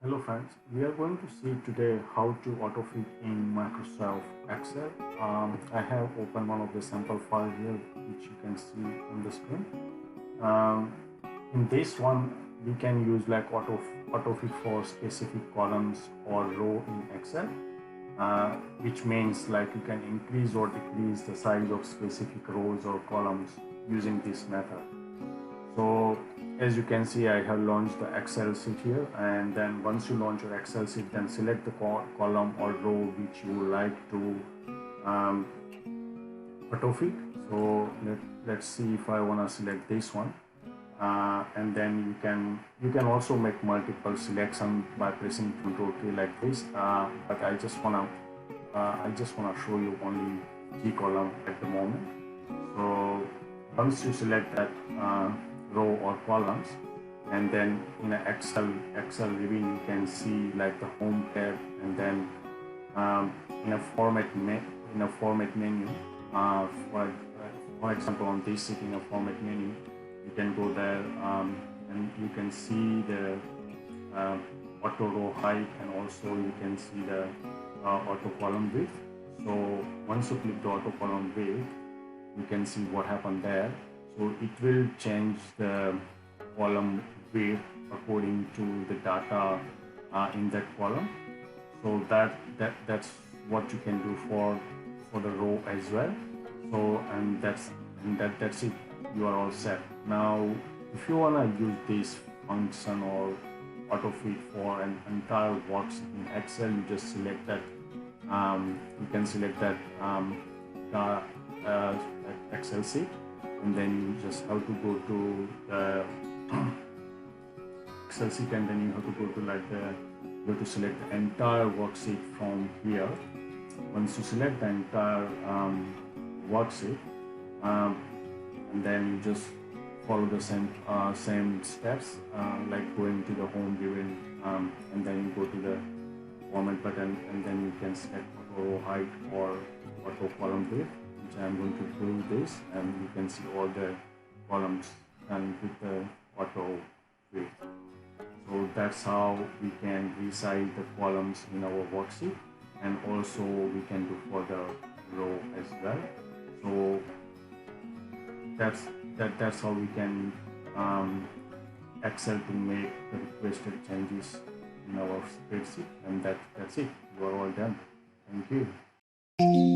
Hello friends, we are going to see today how to AutoFit in Microsoft Excel. I have opened one of the sample file here which you can see on the screen. Um, in this one we can use like AutoFit for specific columns or row in Excel, which means like you can increase or decrease the size of specific rows or columns using this method. So as you can see, I have launched the Excel sheet here, and then once you launch your Excel sheet, then select the column or row which you would like to um, AutoFit. So let's see if I want to select this one, and then you can also make multiple selection by pressing Ctrl K like this. But I just wanna show you only G column at the moment. So once you select that row or columns, and then in an Excel review you can see like the home tab, and then um, in a format menu, uh, for, for example on this sheet, in a format menu you can go there, and you can see the uh, auto row height, and also you can see the auto column width. So once you click the auto column width, you can see what happened there. So it will change the column width according to the data in that column. So that's what you can do for the row as well. So that's it. You are all set. Now if you wanna use this function or AutoFit for an entire works in Excel, you just select that. You can select that the Excel sheet, and then you just have to go to the Excel sheet, and then you have to go to you have to select the entire worksheet from here. Once you select the entire worksheet, and then you just follow the same steps, like going to the home view, and then you go to the format button, and then you can select auto row height or auto column width, which I am going to do this, and you can see all the columns and with the auto width. So that's how we can resize the columns in our worksheet, and also we can do for the row as well. So that's how we can Excel to make the requested changes in our spreadsheet, and that's it. You are all done. Thank you.